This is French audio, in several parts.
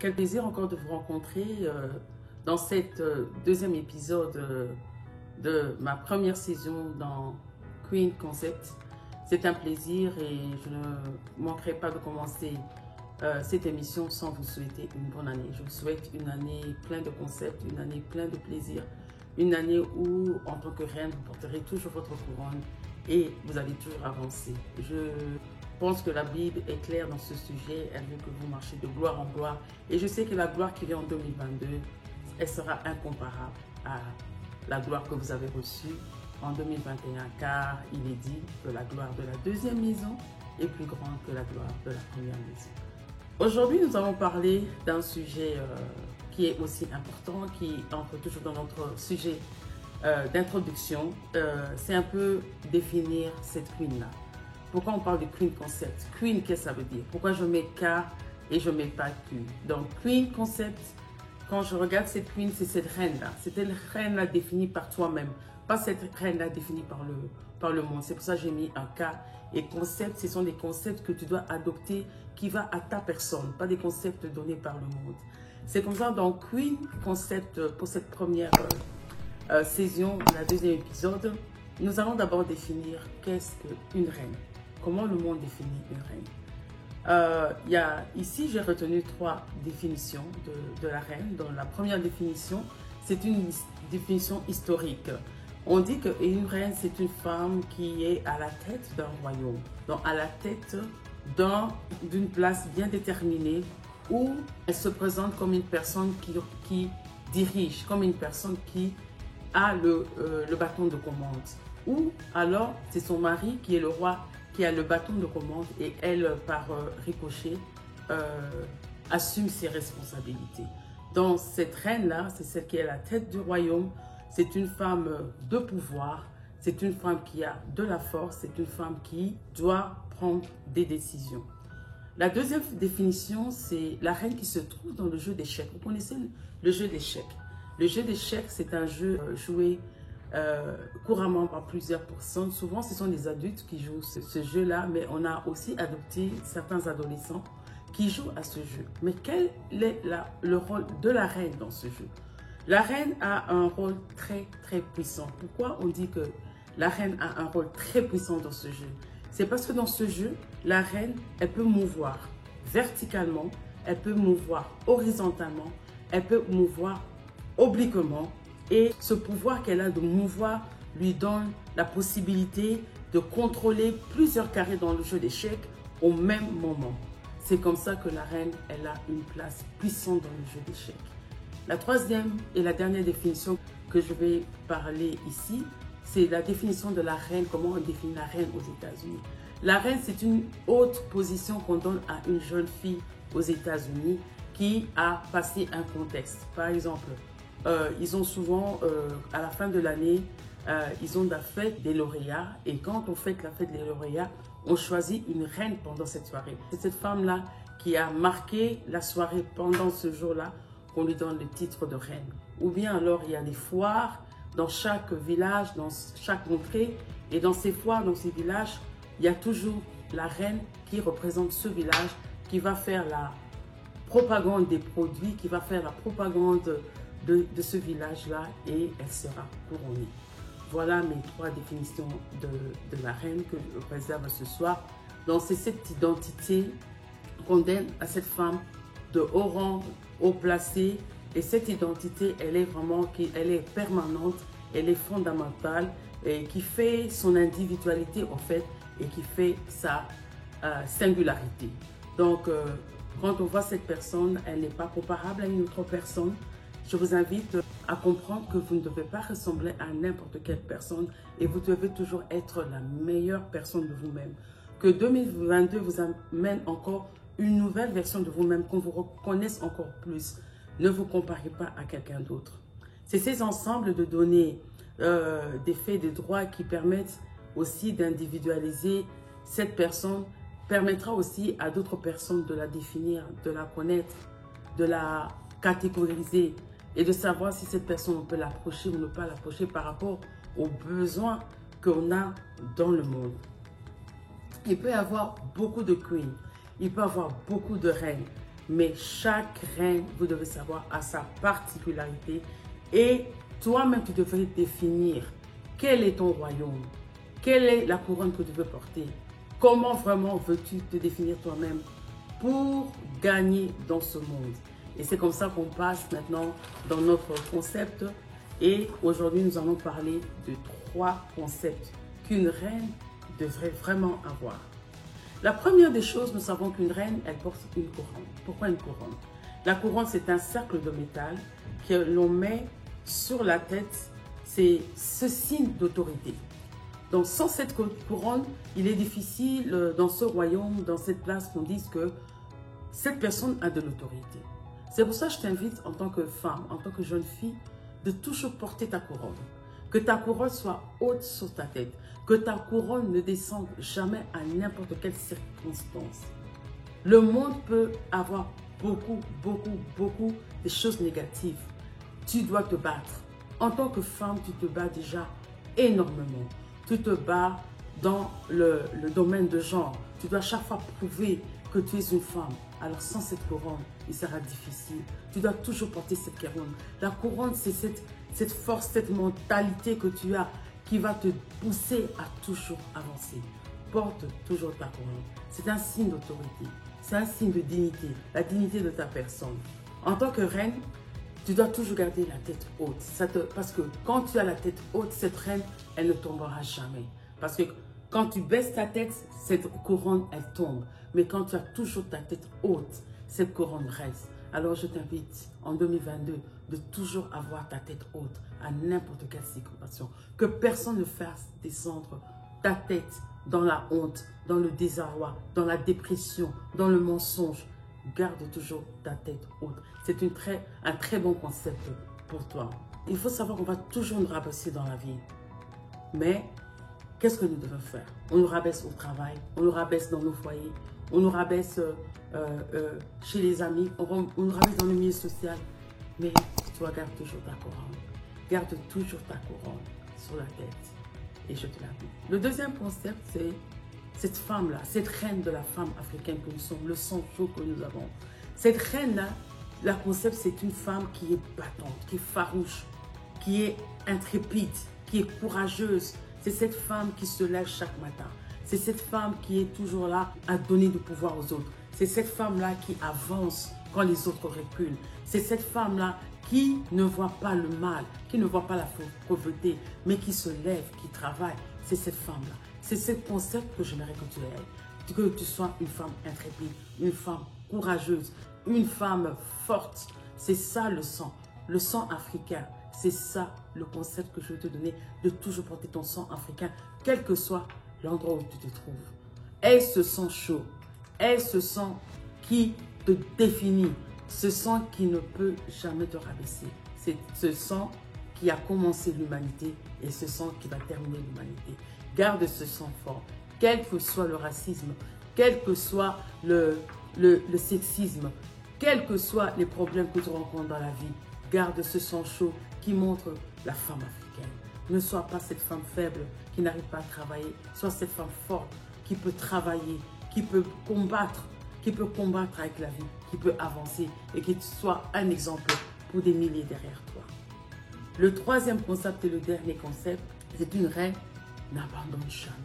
quel plaisir encore de vous rencontrer dans cet deuxième épisode de ma première saison dans Queen Concept. C'est un plaisir et je ne manquerai pas de commencer cette émission sans vous souhaiter une bonne année. Je vous souhaite une année pleine de concepts, une année pleine de plaisir, une année où, en tant que reine, vous porterez toujours votre couronne et vous allez toujours avancer. Je pense que la Bible est claire dans ce sujet. Elle veut que vous marchiez de gloire en gloire. Et je sais que la gloire qui vient en 2022, elle sera incomparable à la gloire que vous avez reçue en 2021, car il est dit que la gloire de la deuxième maison est plus grande que la gloire de la première maison. Aujourd'hui, nous allons parler d'un sujet qui est aussi important, qui entre toujours dans notre sujet d'introduction. C'est un peu définir cette queen-là. Pourquoi on parle de Queen Concept? Queen, qu'est-ce que ça veut dire? Pourquoi je mets K et je ne mets pas Q? Donc, Queen Concept, quand je regarde cette queen, c'est cette reine-là. C'est cette reine-là définie par toi-même, pas cette reine-là définie par le monde. C'est pour ça que j'ai mis un K. Et concept, ce sont des concepts que tu dois adopter qui va à ta personne, pas des concepts donnés par le monde. C'est comme ça, dans Queen Concept, pour cette première saison, la deuxième épisode, nous allons d'abord définir qu'est-ce qu'une reine. Comment le monde définit une reine. Ici, j'ai retenu 3 définitions de la reine. Dans la première définition, c'est une définition historique. On dit qu'une reine, c'est une femme qui est à la tête d'un royaume, donc à la tête d'une place bien déterminée où elle se présente comme une personne qui dirige, comme une personne qui a le bâton de commande. Ou alors, c'est son mari qui est le roi, qui a le bâton de commande et elle, par ricochet, assume ses responsabilités. Donc, cette reine-là, c'est celle qui est à la tête du royaume. C'est une femme de pouvoir, c'est une femme qui a de la force, c'est une femme qui doit prendre des décisions. La deuxième définition, c'est la reine qui se trouve dans le jeu d'échecs. Vous connaissez le jeu d'échecs? Le jeu d'échecs, c'est un jeu joué couramment par plusieurs personnes. Souvent, ce sont des adultes qui jouent ce jeu-là, mais on a aussi adopté certains adolescents qui jouent à ce jeu. Mais quel est le rôle de la reine dans ce jeu? La reine a un rôle très, très puissant. Pourquoi on dit que la reine a un rôle très puissant dans ce jeu? C'est parce que dans ce jeu, la reine, elle peut mouvoir verticalement, elle peut mouvoir horizontalement, elle peut mouvoir obliquement. Et ce pouvoir qu'elle a de mouvoir lui donne la possibilité de contrôler plusieurs carrés dans le jeu d'échecs au même moment. C'est comme ça que la reine, elle a une place puissante dans le jeu d'échecs. La troisième et la dernière définition que je vais parler ici, c'est la définition de la reine, comment on définit la reine aux États-Unis. La reine, c'est une haute position qu'on donne à une jeune fille aux États-Unis qui a passé un contexte. Par exemple, ils ont souvent, à la fin de l'année, ils ont la fête des lauréats. Et quand on fête la fête des lauréats, on choisit une reine pendant cette soirée. C'est cette femme-là qui a marqué la soirée pendant ce jour-là qu'on lui donne le titre de reine. Ou bien alors, il y a des foires dans chaque village, dans chaque contrée. Et dans ces foires, dans ces villages, il y a toujours la reine qui représente ce village, qui va faire la propagande des produits, qui va faire la propagande de ce village-là et elle sera couronnée. Voilà mes 3 définitions de la reine que je réserve ce soir. Donc c'est cette identité qu'on donne à cette femme de haut rang, haut placé. Et cette identité, elle est vraiment, elle est permanente, elle est fondamentale et qui fait son individualité en fait et qui fait sa singularité. Donc quand on voit cette personne, elle n'est pas comparable à une autre personne. Je vous invite à comprendre que vous ne devez pas ressembler à n'importe quelle personne et vous devez toujours être la meilleure personne de vous-même. Que 2022 vous amène encore une nouvelle version de vous-même, qu'on vous reconnaisse encore plus. Ne vous comparez pas à quelqu'un d'autre. C'est ces ensembles de données, des faits, des droits qui permettent aussi d'individualiser cette personne, permettra aussi à d'autres personnes de la définir, de la connaître, de la catégoriser et de savoir si cette personne, on peut l'approcher ou ne pas l'approcher par rapport aux besoins qu'on a dans le monde. Il peut y avoir beaucoup de queens, il peut y avoir beaucoup de reines, mais chaque reine, vous devez savoir, a sa particularité. Et toi-même, tu devrais définir quel est ton royaume, quelle est la couronne que tu veux porter, comment vraiment veux-tu te définir toi-même pour gagner dans ce monde. Et c'est comme ça qu'on passe maintenant dans notre concept. Et aujourd'hui, nous allons parler de 3 concepts qu'une reine devrait vraiment avoir. La première des choses, nous savons qu'une reine, elle porte une couronne. Pourquoi une couronne? La couronne, c'est un cercle de métal que l'on met sur la tête. C'est ce signe d'autorité. Donc, sans cette couronne, il est difficile dans ce royaume, dans cette place, qu'on dise que cette personne a de l'autorité. C'est pour ça que je t'invite en tant que femme, en tant que jeune fille, de toujours porter ta couronne. Que ta couronne soit haute sur ta tête. Que ta couronne ne descende jamais à n'importe quelle circonstance. Le monde peut avoir beaucoup de choses négatives. Tu dois te battre. En tant que femme, tu te bats déjà énormément. Tu te bats dans le domaine de genre. Tu dois chaque fois prouver que tu es une femme. Alors sans cette couronne, il sera difficile. Tu dois toujours porter cette couronne. La couronne, c'est cette force, cette mentalité que tu as qui va te pousser à toujours avancer. Porte toujours ta couronne. C'est un signe d'autorité. C'est un signe de dignité. La dignité de ta personne. En tant que reine, tu dois toujours garder la tête haute. Parce que quand tu as la tête haute, cette reine, elle ne tombera jamais. Parce que quand tu baisses ta tête, cette couronne, elle tombe. Mais quand tu as toujours ta tête haute, cette couronne reste. Alors je t'invite en 2022 de toujours avoir ta tête haute à n'importe quelle circonstance. Que personne ne fasse descendre ta tête dans la honte, dans le désarroi, dans la dépression, dans le mensonge. Garde toujours ta tête haute. C'est un très bon concept pour toi. Il faut savoir qu'on va toujours nous rabaisser dans la vie. Mais qu'est-ce que nous devons faire? On nous rabaisse au travail, on nous rabaisse dans nos foyers, on nous rabaisse chez les amis, on nous rabaisse dans le milieu social. Mais toi, garde toujours ta couronne. Garde toujours ta couronne sur la tête. Et je te la dis. Le deuxième concept, c'est cette femme-là, cette reine de la femme africaine que nous sommes, le sang chaud que nous avons. Cette reine-là, la concept, c'est une femme qui est battante, qui est farouche, qui est intrépide, qui est courageuse. C'est cette femme qui se lève chaque matin. C'est cette femme qui est toujours là à donner du pouvoir aux autres. C'est cette femme-là qui avance quand les autres reculent. C'est cette femme-là qui ne voit pas le mal, qui ne voit pas la pauvreté, mais qui se lève, qui travaille. C'est cette femme-là. C'est ce concept que j'aimerais que tu aies. Que tu sois une femme intrépide, une femme courageuse, une femme forte. C'est ça le sang africain. C'est ça le concept que je vais te donner, de toujours porter ton sang africain, quel que soit l'endroit où tu te trouves. Aie ce sang chaud, aie ce sang qui te définit, ce sang qui ne peut jamais te rabaisser. C'est ce sang qui a commencé l'humanité et ce sang qui va terminer l'humanité. Garde ce sang fort, quel que soit le racisme, quel que soit le sexisme, quels que soient les problèmes que tu rencontres dans la vie. Garde ce sang chaud qui montre la femme africaine. Ne sois pas cette femme faible qui n'arrive pas à travailler. Sois cette femme forte qui peut travailler, qui peut combattre avec la vie, qui peut avancer et qui soit un exemple pour des milliers derrière toi. Le troisième concept et le dernier concept, c'est une reine n'abandonne jamais.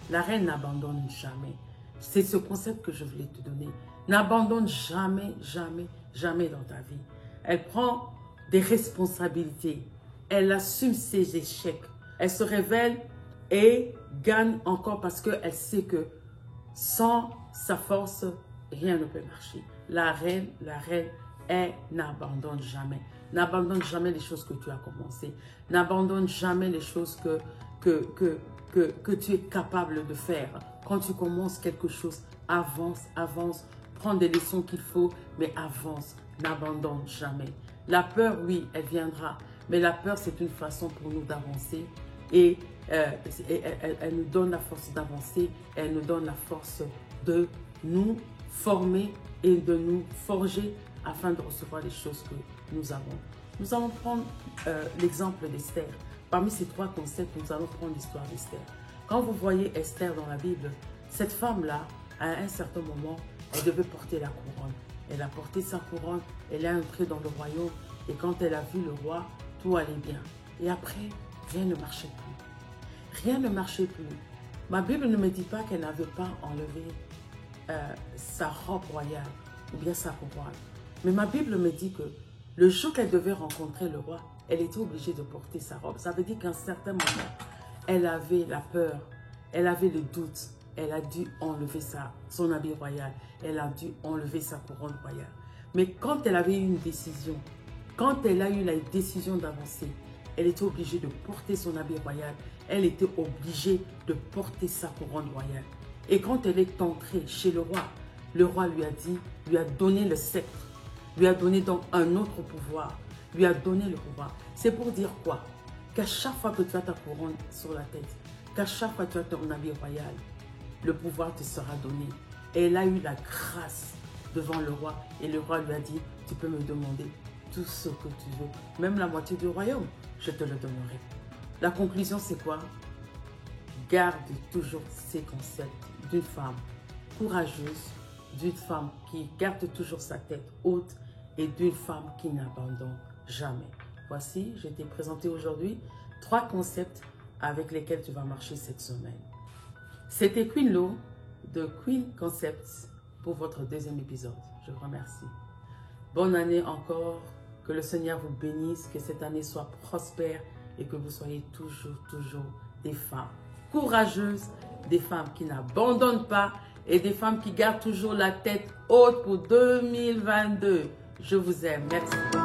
La reine n'abandonne jamais. C'est ce concept que je voulais te donner. N'abandonne jamais, jamais, jamais dans ta vie. Elle prend des responsabilités. Elle assume ses échecs. Elle se révèle et gagne encore parce qu'elle sait que sans sa force, rien ne peut marcher. La reine, elle n'abandonne jamais. N'abandonne jamais les choses que tu as commencé. N'abandonne jamais les choses que tu es capable de faire. Quand tu commences quelque chose, avance, avance. Prends des leçons qu'il faut, mais avance. N'abandonne jamais. La peur, oui, elle viendra. Mais la peur, c'est une façon pour nous d'avancer. Et elle nous donne la force d'avancer. Elle nous donne la force de nous former et de nous forger afin de recevoir les choses que nous avons. Nous allons prendre l'exemple d'Esther. Parmi ces 3 concepts, nous allons prendre l'histoire d'Esther. Quand vous voyez Esther dans la Bible, cette femme-là, à un certain moment, elle devait porter la couronne. Elle a porté sa couronne, elle est entrée dans le royaume. Et quand elle a vu le roi, tout allait bien. Et après, rien ne marchait plus. Rien ne marchait plus. Ma Bible ne me dit pas qu'elle n'avait pas enlevé sa robe royale ou bien sa couronne. Mais ma Bible me dit que le jour qu'elle devait rencontrer le roi, elle était obligée de porter sa robe. Ça veut dire qu'à un certain moment, elle avait la peur, elle avait le doute. Elle a dû enlever son habit royal. Elle a dû enlever sa couronne royale. Mais quand elle avait eu une décision, quand elle a eu la décision d'avancer, elle était obligée de porter son habit royal. Elle était obligée de porter sa couronne royale. Et quand elle est entrée chez le roi lui a dit, lui a donné le sceptre, lui a donné donc un autre pouvoir, lui a donné le pouvoir. C'est pour dire quoi? Qu'à chaque fois que tu as ta couronne sur la tête, qu'à chaque fois que tu as ton habit royal, le pouvoir te sera donné. Et elle a eu la grâce devant le roi. Et le roi lui a dit, tu peux me demander tout ce que tu veux. Même la moitié du royaume, je te le donnerai. La conclusion, c'est quoi? Garde toujours ces concepts d'une femme courageuse, d'une femme qui garde toujours sa tête haute et d'une femme qui n'abandonne jamais. Voici, je t'ai présenté aujourd'hui 3 concepts avec lesquels tu vas marcher cette semaine. C'était Queen Lo de Queen Concepts pour votre deuxième épisode. Je vous remercie. Bonne année encore. Que le Seigneur vous bénisse. Que cette année soit prospère et que vous soyez toujours des femmes courageuses, des femmes qui n'abandonnent pas et des femmes qui gardent toujours la tête haute pour 2022. Je vous aime. Merci.